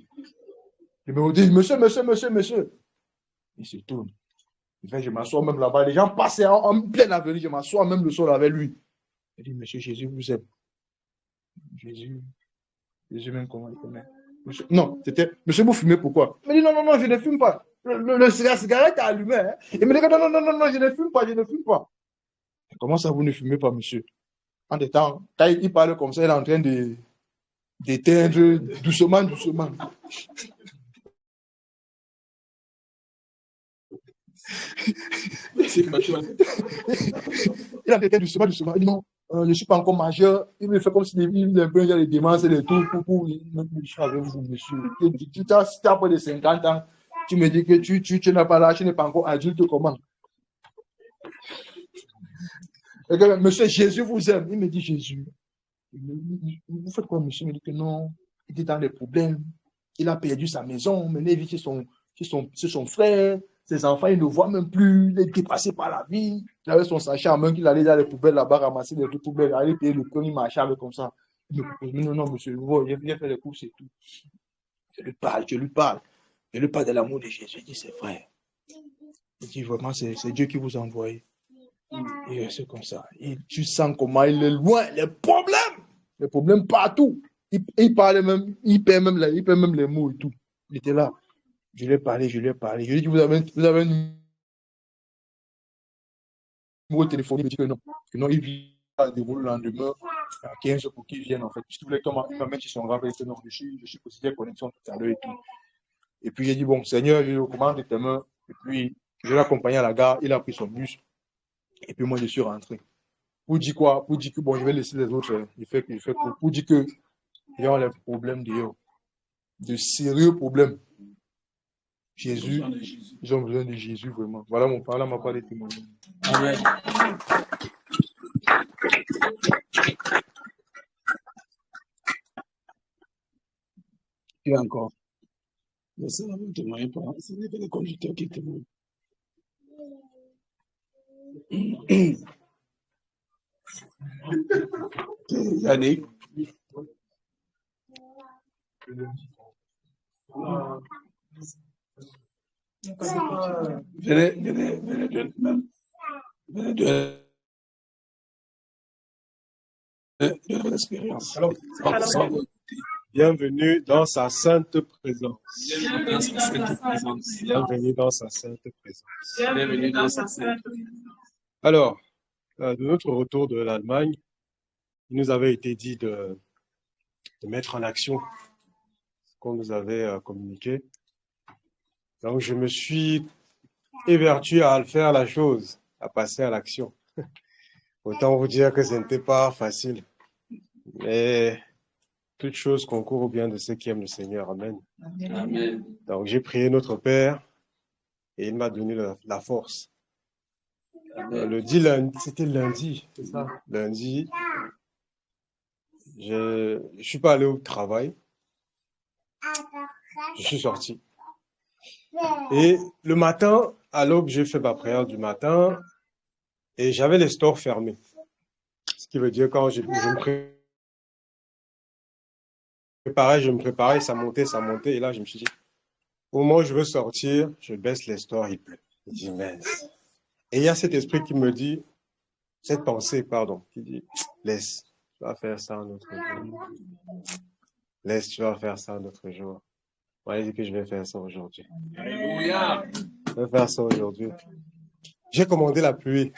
Je me dis, monsieur. Il se tourne. Je m'assois même là-bas. Les gens passaient en pleine avenue, je m'assois même le sol avec lui. Il dit, monsieur Jésus vous aime. Jésus même comment il connaît. Monsieur, non, c'était, monsieur, vous fumez pourquoi? Il me dit, non, je ne fume pas. La cigarette est allumée. Hein. Il me dit, non, je ne fume pas. Comment ça, vous ne fumez pas, monsieur? En des temps, quand il parle comme ça, il est en train d'éteindre doucement. Il a d'éteindre doucement. Il dit non, je ne suis pas encore majeur. Il me fait comme s'il est un peu les démences et les tout. Je suis avec vous, monsieur. Tu as près de 50 ans. Tu me dis que tu n'as pas l'âge, tu n'es pas encore adulte, comment? Et que, monsieur, Jésus vous aime. Il me dit Jésus. Vous faites quoi, monsieur? Il me dit que non. Il est dans des problèmes. Il a perdu sa maison. Maintenant, il vit chez son frère. Ses enfants, ils ne le voient même plus. Il est dépassé par la vie. Il avait son sachet en main qu'il allait dans les poubelles là-bas, ramasser les poubelles, aller payer le prix, il marchait avec comme ça. Il me propose, non, monsieur, je viens faire les courses et tout. Je lui parle. Je lui parle de l'amour de Jésus. Il dit, c'est vrai. Il dit, vraiment, c'est Dieu qui vous a envoyé. Et c'est comme ça. Et tu sens comment il est loin. Les problèmes partout. Il parle même, il perd même les mots et tout. Il était là. Je lui ai parlé. Je lui ai dit, vous avez un numéro de téléphone. Il me dit que non, il vient dérouler le lendemain à 15 pour qu'il vienne en fait. Je voulais qu'il m'amène chez son grand frère. Non, je suis possédé de connexion tout à l'heure et tout. Et puis j'ai dit, bon, Seigneur, je recommande tes mains. Et puis je l'ai accompagné à la gare. Il a pris son bus. Et puis moi, je suis rentré. Pour dire quoi? Pour dire que bon, je vais laisser les autres. Il fait pour dire que ils ont les problèmes de sérieux problèmes. Jésus, ils ont besoin de Jésus vraiment. Voilà mon parole, ma part de témoignage. Amen. Et encore. Mais ça ne témoigne pas. Ce n'est que le conducteur qui témoigne. Yannick. Venez de l'expérience. Alors, bienvenue dans sa sainte présence. Bienvenue dans sa sainte présence. Bienvenue dans sa sainte présence. Alors, de notre retour de l'Allemagne, il nous avait été dit de mettre en action ce qu'on nous avait communiqué. Donc, je me suis évertué à faire la chose, à passer à l'action. Autant vous dire que ce n'était pas facile. Mais toute chose concourt au bien de ceux qui aiment le Seigneur. Amen. Amen. Donc, j'ai prié notre Père et il m'a donné la force. C'était lundi, c'est ça? Lundi, je ne suis pas allé au travail. Je suis sorti. Et le matin, à l'aube, j'ai fait ma prière du matin et j'avais les stores fermés. Ce qui veut dire quand je me préparais, ça montait. Et là, je me suis dit, au moment où je veux sortir, je baisse les stores, il pleut. Je dis, mince. Et il y a cet esprit qui me dit, cette pensée, pardon, qui dit, laisse, tu vas faire ça un autre jour. Laisse, tu vas faire ça un autre jour. Moi, il dit que je vais faire ça aujourd'hui. Alléluia. Je vais faire ça aujourd'hui. J'ai commandé la pluie.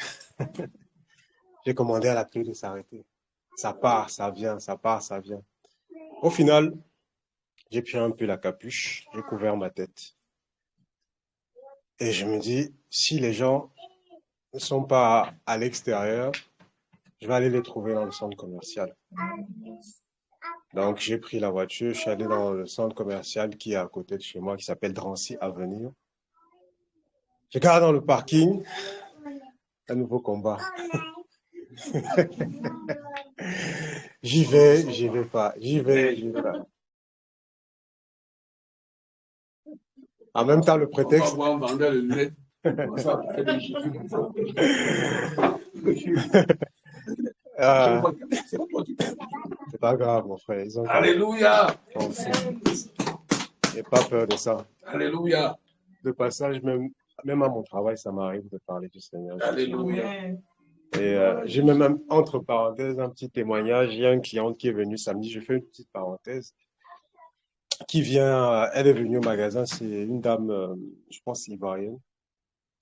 J'ai commandé à la clé de s'arrêter. Ça part, ça vient, ça part, ça vient. Au final, j'ai pris un peu la capuche, j'ai couvert ma tête. Et je me dis, si les gens ne sont pas à l'extérieur, je vais aller les trouver dans le centre commercial. Donc, j'ai pris la voiture, je suis allé dans le centre commercial qui est à côté de chez moi, qui s'appelle Drancy Avenue. Je garde dans le parking, un nouveau combat. J'y vais pas, j'y vais pas. En même temps, le prétexte. C'est pas grave, mon frère. Ils ont Alléluia. J'ai pas peur de ça. Alléluia. De passage, même à mon travail, ça m'arrive de parler du Seigneur. Alléluia. Et j'ai même, entre parenthèses, un petit témoignage. Il y a une cliente qui est venue samedi, je fais une petite parenthèse, qui vient, elle est venue au magasin, c'est une dame, je pense, ivoirienne.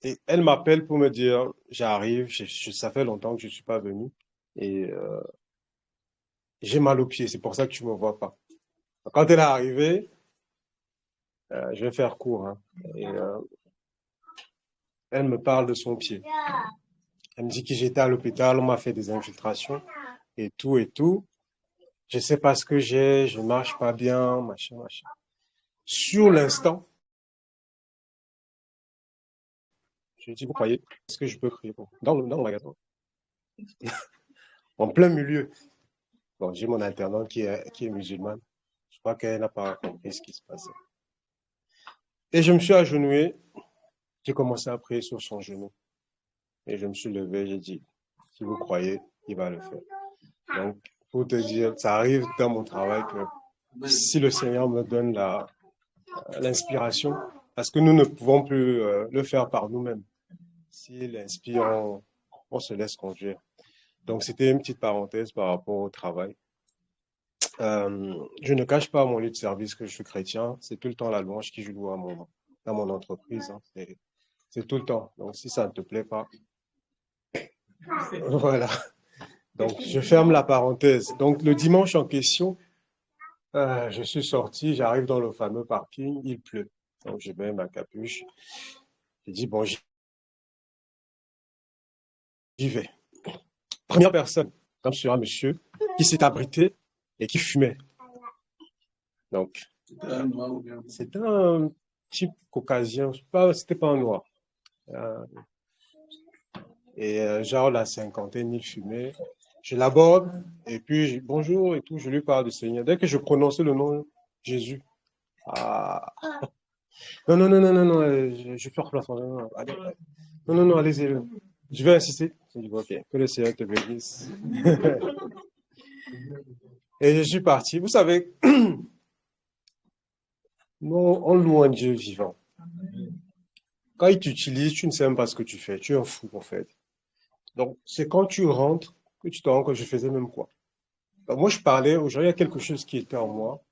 Et elle m'appelle pour me dire, j'arrive, ça fait longtemps que je suis pas venu. Et j'ai mal au pied, c'est pour ça que tu me vois pas. Quand elle est arrivée, je vais faire court, hein, et elle me parle de son pied. Elle me dit que j'étais à l'hôpital, on m'a fait des infiltrations et tout et tout. Je sais pas ce que j'ai, je marche pas bien, machin, machin. Sur l'instant, je dis, vous croyez, est-ce que je peux crier dans le magasin? En plein milieu. Bon, j'ai mon alternante qui est musulmane. Je crois qu'elle n'a pas compris ce qui se passait. Et je me suis agenouillé, j'ai commencé à prier sur son genou. Et je me suis levé, j'ai dit, si vous croyez, il va le faire. Donc, pour te dire, ça arrive dans mon travail que si le Seigneur me donne l'inspiration, parce que nous ne pouvons plus le faire par nous-mêmes. S'il inspire, on se laisse conduire. Donc, c'était une petite parenthèse par rapport au travail. Je ne cache pas à mon lieu de service que je suis chrétien. C'est tout le temps la louange qui joue dans mon entreprise. Hein. C'est tout le temps. Donc, si ça ne te plaît pas, voilà. Donc, je ferme la parenthèse. Donc, le dimanche en question, je suis sorti, j'arrive dans le fameux parking, il pleut. Donc, je mets ma capuche. Je dis, bon, j'y vais. Première personne, comme sur un monsieur qui s'est abrité et qui fumait. Donc, c'était un type caucasien, c'était pas un noir. Et genre la cinquantaine, il fumait. Je l'aborde et puis bonjour et tout, je lui parle du Seigneur. Dès que je prononçais le nom Jésus, ah, non, non, non, non, non, non, je ferme la porte. Non, non, allez, non, non, non, allez-y. Je vais insister. Je dis, ok, que le Seigneur te bénisse. Et je suis parti. Vous savez, nous, on loue un Dieu vivant. Quand il t'utilise, tu ne sais même pas ce que tu fais. Tu es un fou, en fait. Donc, c'est quand tu rentres que tu te rends compte que je faisais même quoi. Donc, moi, je parlais, aujourd'hui, il y a quelque chose qui était en moi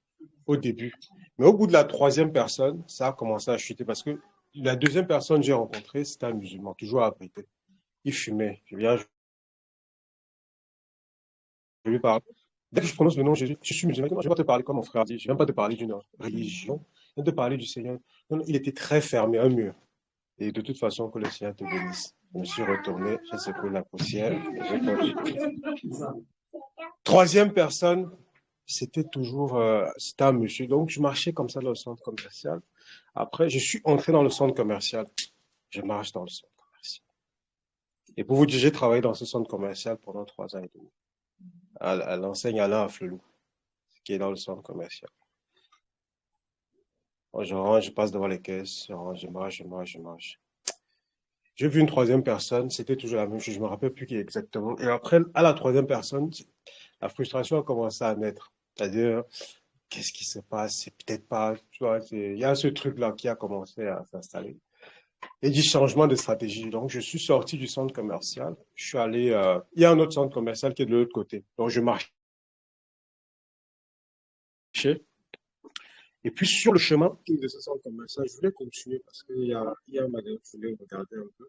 au début. Mais au bout de la troisième personne, ça a commencé à chuter parce que la deuxième personne que j'ai rencontrée, c'était un musulman, toujours abrité. Il fumait. Je lui parle. Dès que je prononce le nom de Jésus, je suis musulman. Je ne vais pas te parler comme mon frère dit. Je ne viens pas te parler d'une religion. Je viens te parler du Seigneur. Non, non, il était très fermé, un mur. Et de toute façon, que le Seigneur te bénisse. Je me suis retourné, j'ai secoué la poussière. Troisième personne, c'était toujours, c'était un monsieur. Donc, je marchais comme ça dans le centre commercial. Après, je suis entré dans le centre commercial. Je marche dans le centre commercial. Et pour vous dire, j'ai travaillé dans ce centre commercial pendant 3 ans et demi. À l'enseigne Alain à Flelou, qui est dans le centre commercial. Je rentre, je passe devant les caisses, je marche. J'ai vu une troisième personne, c'était toujours la même chose, je me rappelle plus qui exactement. Et après, à la troisième personne, la frustration a commencé à naître. C'est-à-dire, qu'est-ce qui se passe? C'est peut-être pas, tu vois, il y a ce truc-là qui a commencé à s'installer. Et du changement de stratégie. Donc, je suis sorti du centre commercial. Je suis allé, il y a un autre centre commercial qui est de l'autre côté. Donc, je marchais. Et puis, sur le chemin de ce centre commercial, je voulais continuer parce qu'il y a un magasin, je voulais regarder un peu.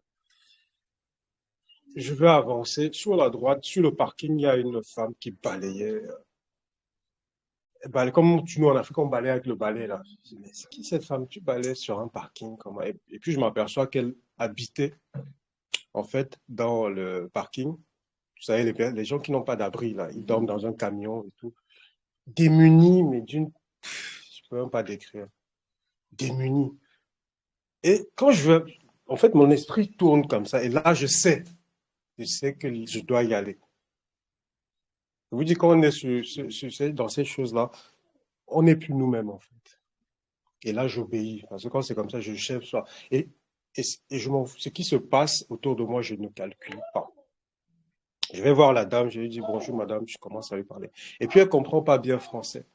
je vais avancer. Sur la droite, sur le parking, il y a une femme qui balayait. Comme nous en Afrique, on balaye avec le balai là. Je dis, mais c'est qui cette femme? Tu balayes sur un parking comment? Et puis je m'aperçois qu'elle habitait en fait dans le parking. Vous savez, les gens qui n'ont pas d'abri là, ils dorment dans un camion et tout. Démunis, mais je peux même pas décrire. Démunis. Et quand en fait, mon esprit tourne comme ça. Et là, je sais que je dois y aller. Je vous dis, quand on est dans ces choses-là, on n'est plus nous-mêmes, en fait. Et là, j'obéis. Parce que quand c'est comme ça, je cherche ça. Et ce qui se passe autour de moi, je ne calcule pas. Je vais voir la dame, je lui dis bonjour madame, je commence à lui parler. Et puis elle comprend pas bien français.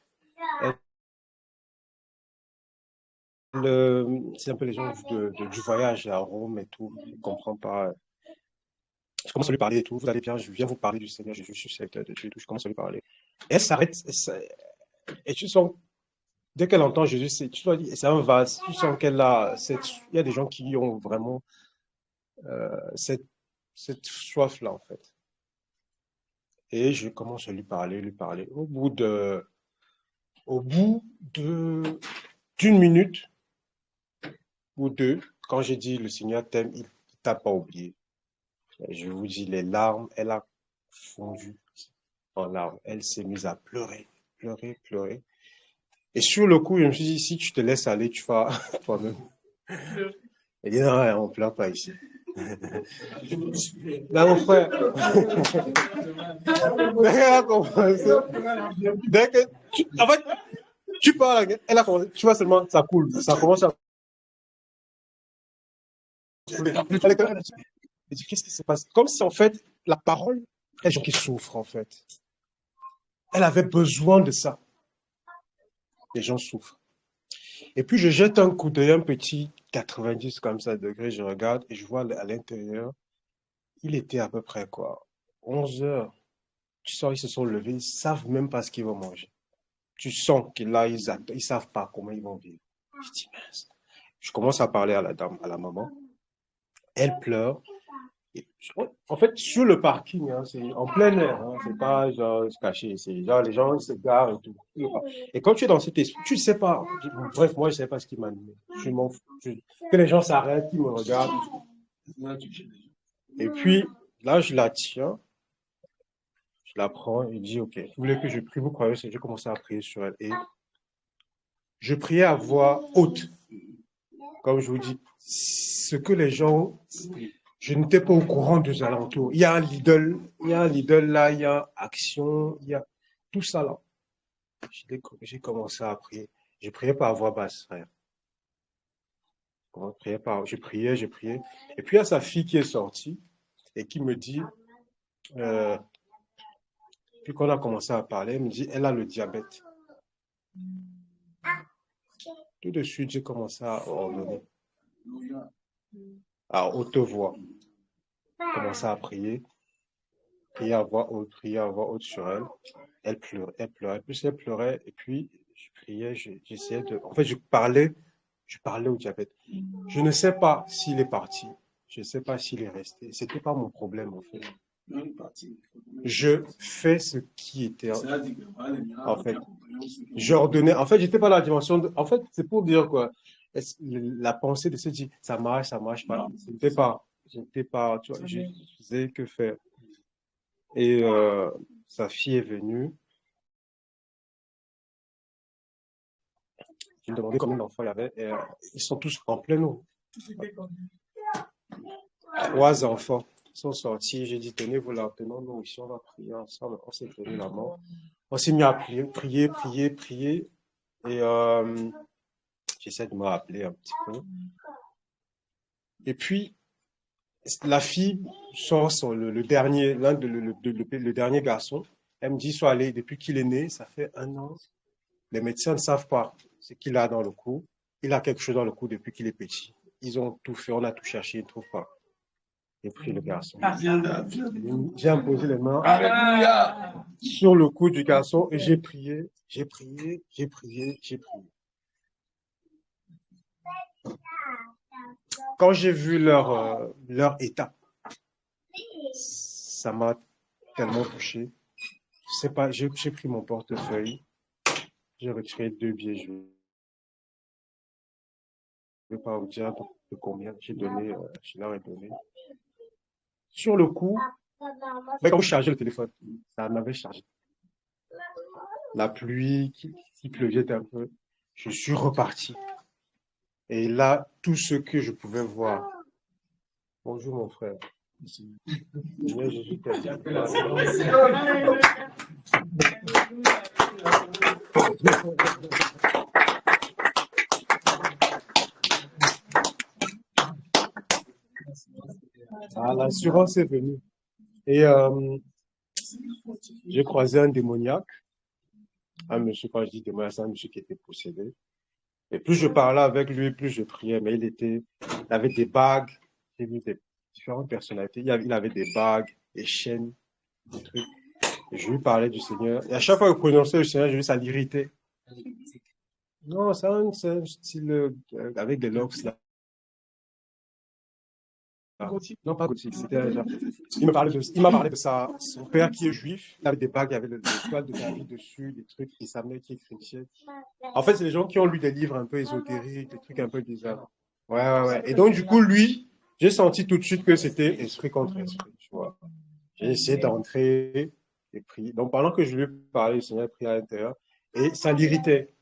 C'est un peu les gens du voyage à Rome et tout, elle comprend pas. Je commence à lui parler et tout, vous allez bien, je viens vous parler du Seigneur Jésus, je suis serviteur de Dieu et tout, je commence à lui parler. Et elle s'arrête, et tu sens, dès qu'elle entend Jésus, c'est un vase, tu sens qu'elle a il y a des gens qui ont vraiment cette soif-là en fait. Et je commence à lui parler. Au bout d'une minute ou deux, quand j'ai dit le Seigneur t'aime, il t'a pas oublié. Et je vous dis, les larmes, elle a fondu en larmes. Elle s'est mise à pleurer, pleurer, pleurer. Et sur le coup, je me suis dit, si tu te laisses aller, tu vas toi-même. Elle dit, non, on ne pleure pas ici. Là, mon frère, dès que en fait, tu parles, elle a commencé, tu vois seulement, ça coule, ça commence à couler. Elle dit, qu'est-ce qui se passe? Comme si, en fait, la parole, il y a des gens qui souffrent, en fait. Elle avait besoin de ça. Les gens souffrent. Et puis, je jette un coup d'œil, un petit 90 comme ça degrés, je regarde et je vois à l'intérieur, il était à peu près quoi? 11 heures. Tu sens, ils se sont levés, ils savent même pas ce qu'ils vont manger. Tu sens que là, ils savent pas comment ils vont vivre. Je dis, mince. Je commence à parler à la dame, à la maman. Elle pleure. En fait, sur le parking, hein, c'est en plein air, hein, c'est pas genre caché, c'est genre les gens se garent et tout. Et quand tu es dans cet esprit, tu sais pas. Bref, moi je sais pas ce qui m'a animé. Je m'en fous. Que les gens s'arrêtent, qu'ils me regardent. Et puis là, je la tiens, je la prends et je dis ok. Vous voulez que je prie, vous croyez, c'est je commence à prier sur elle et je priais à voix haute. Comme je vous dis, ce que les gens, je n'étais pas au courant des alentours. Il y a un Lidl là, il y a Action, il y a tout ça là. J'ai commencé à prier. Je priais par voix basse, frère. Je priais, je priais. Et puis il y a sa fille qui est sortie et qui me dit, puis qu'on a commencé à parler, elle me dit, elle a le diabète. Tout de suite, j'ai commencé à ordonner, à haute voix, commencer à prier. Prier à voix haute sur elle. Elle pleurait. Plus elle pleurait, et puis je priais, j'essayais de. En fait, je parlais au diabète. Je ne sais pas s'il est parti. Je ne sais pas s'il est resté. C'était pas mon problème, en fait. Je fais ce qui était. En fait, j'ordonnais. En fait, j'étais pas dans la dimension de. En fait, c'est pour dire quoi. La pensée de se dire, ça marche pas. J'étais pas, tu vois, je faisais que faire. Et sa fille est venue. Je me demandais combien d'enfants il y avait. Et, ils sont tous en pleine eau. 3 enfants sont sortis. J'ai dit, tenez-vous là, tenons-nous ici, on va prier ensemble. On s'est tenu la main. On s'est mis à prier. Et j'essaie de me rappeler un petit peu. Et puis, la fille sort le dernier, le dernier garçon. Elle me dit, soit allé, depuis qu'il est né, ça fait 1 an. Les médecins ne savent pas ce qu'il a dans le cou. Il a quelque chose dans le cou depuis qu'il est petit. Ils ont tout fait, on a tout cherché, ils ne trouvent pas. Et puis le garçon. J'ai imposé les mains sur le cou du garçon et j'ai prié. Quand j'ai vu leur état, Ça m'a tellement touché. Je sais pas, j'ai pris mon portefeuille, j'ai retiré 2 billets. Je ne vais pas vous dire de combien j'ai donné, je leur ai donné. Sur le coup, mais quand je chargeais le téléphone, ça m'avait chargé. La pluie qui pleuvait un peu, je suis reparti. Et là, tout ce que je pouvais voir. Bonjour mon frère. Seigneur Jésus t'aime. Ah, l'assurance est venue. Et j'ai croisé un démoniaque. Un monsieur, quand je dis démoniaque, c'est un monsieur qui était possédé. Et plus je parlais avec lui, plus je priais. Mais il avait des bagues. J'ai vu des différentes personnalités. Il avait des bagues, des chaînes, des trucs. Et je lui parlais du Seigneur. Et à chaque fois que je prononçais le Seigneur, je vu ça l'irritait. Non, c'est un style avec des locks là. Non, pas gothique, c'était genre. Il m'a parlé de son père qui est juif. Il avait des bagues, il y avait l'étoile de David dessus, des trucs, et sa mère qui est chrétienne. En fait, c'est les gens qui ont lu des livres un peu ésotériques, des trucs un peu bizarres. Ouais. Et donc, du coup, lui, j'ai senti tout de suite que c'était esprit contre esprit, tu vois. J'ai essayé d'entrer et prier. Donc, pendant que je lui parlais, le Seigneur a prié à l'intérieur, et ça l'irritait.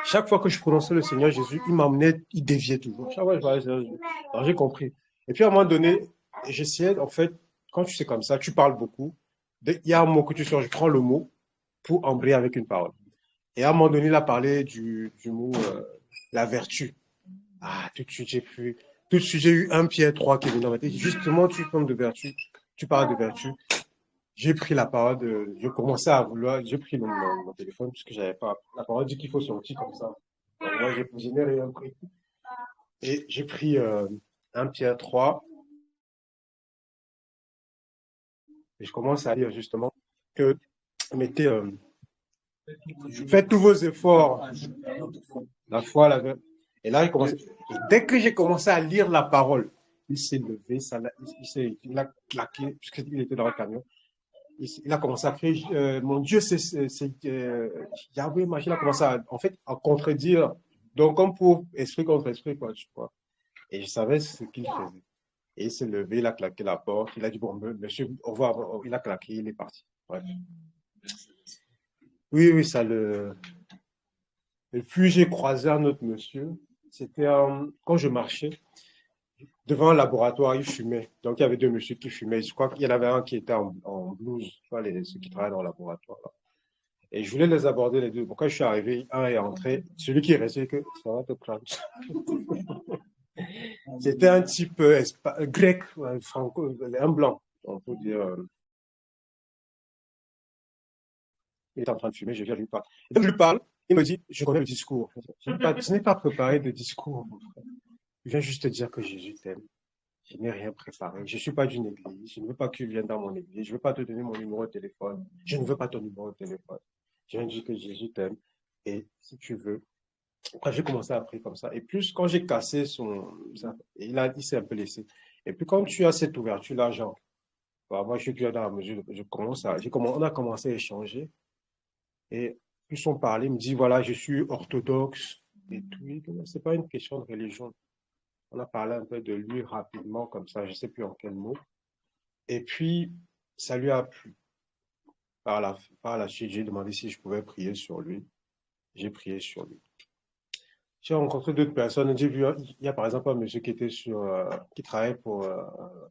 Chaque fois que je prononçais le Seigneur Jésus, il m'emmenait, il déviait toujours. Chaque fois que je parlais du Seigneur Jésus. Alors, j'ai compris. Et puis, à un moment donné, j'essayais, en fait, quand tu sais comme ça, tu parles beaucoup. Il y a un mot que tu sors, je prends le mot pour embrayer avec une parole. Et à un moment donné, il a parlé du mot la vertu. Ah, tout de suite, j'ai eu 1 Pierre 3 qui est venu dans ma tête. Justement, tu parles de vertu, tu parles de vertu. J'ai pris la parole, je commençais à vouloir, j'ai pris mon téléphone puisque j'avais pas, la parole dit qu'il faut sortir comme ça. Donc, moi, je n'ai rien pris. Et j'ai pris 1 Pierre 3 et je commence à lire justement que mettez, faites tous vos efforts, la foi, la vertu. Et là, dès que j'ai commencé à lire la parole, il s'est levé, il a claqué, puisqu'il était dans le camion. Il a commencé à crier, mon Dieu, c'est Yahweh, machin. Il a commencé à contredire. Donc, comme pour esprit contre esprit, quoi, tu vois. Et je savais ce qu'il faisait. Et il s'est levé, il a claqué la porte. Il a dit, bon, monsieur, au revoir. Il a claqué, il est parti. Bref. Oui, ça le. Et puis, j'ai croisé un autre monsieur. C'était quand je marchais. Devant un laboratoire, il fumait. Donc, il y avait 2 messieurs qui fumaient. Je crois qu'il y en avait un qui était en blouse, tu vois, ceux qui travaillent dans le laboratoire. Là. Et je voulais les aborder les deux. Bon, quand je suis arrivé, un est entré. Celui qui est resté, que ça va te prendre. C'était un type grec, franco, un blanc, on peut dire. Il est en train de fumer, je viens lui parler. Et donc, je lui parle, il me dit, je connais le discours. Je n'ai pas préparé de discours, mon frère. Je viens juste te dire que Jésus t'aime. Je n'ai rien préparé. Je ne suis pas d'une église. Je ne veux pas que tu viennes dans mon église. Je ne veux pas te donner mon numéro de téléphone. Je ne veux pas ton numéro de téléphone. Je viens de dire que Jésus t'aime. Et si tu veux. Après, j'ai commencé à prier comme ça. Et plus, quand j'ai cassé il s'est un peu laissé. Et puis, quand tu as cette ouverture-là, genre, bah, moi, je suis déjà dans la mesure, on a commencé à échanger. Et plus on parlait, il me dit, voilà, je suis orthodoxe. Et tout. C'est pas une question de religion. On a parlé un peu de lui rapidement, comme ça, je ne sais plus en quel mot. Et puis, ça lui a plu. Par la suite, j'ai demandé si je pouvais prier sur lui. J'ai prié sur lui. J'ai rencontré d'autres personnes. J'ai vu, il y a par exemple un monsieur qui était qui travaillait pour un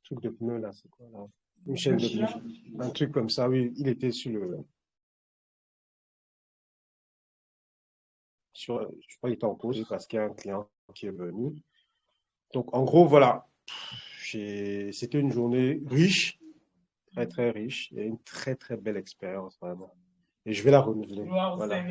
truc de pneus, là, c'est quoi, là? Une chaîne de pneus. Un truc comme ça, oui. Il était je crois qu'il était en pause parce qu'il y a un client qui est venu. Donc, en gros, voilà. C'était une journée riche, très, très riche, et une très, très belle expérience, vraiment. Et je vais la renouveler. Voilà.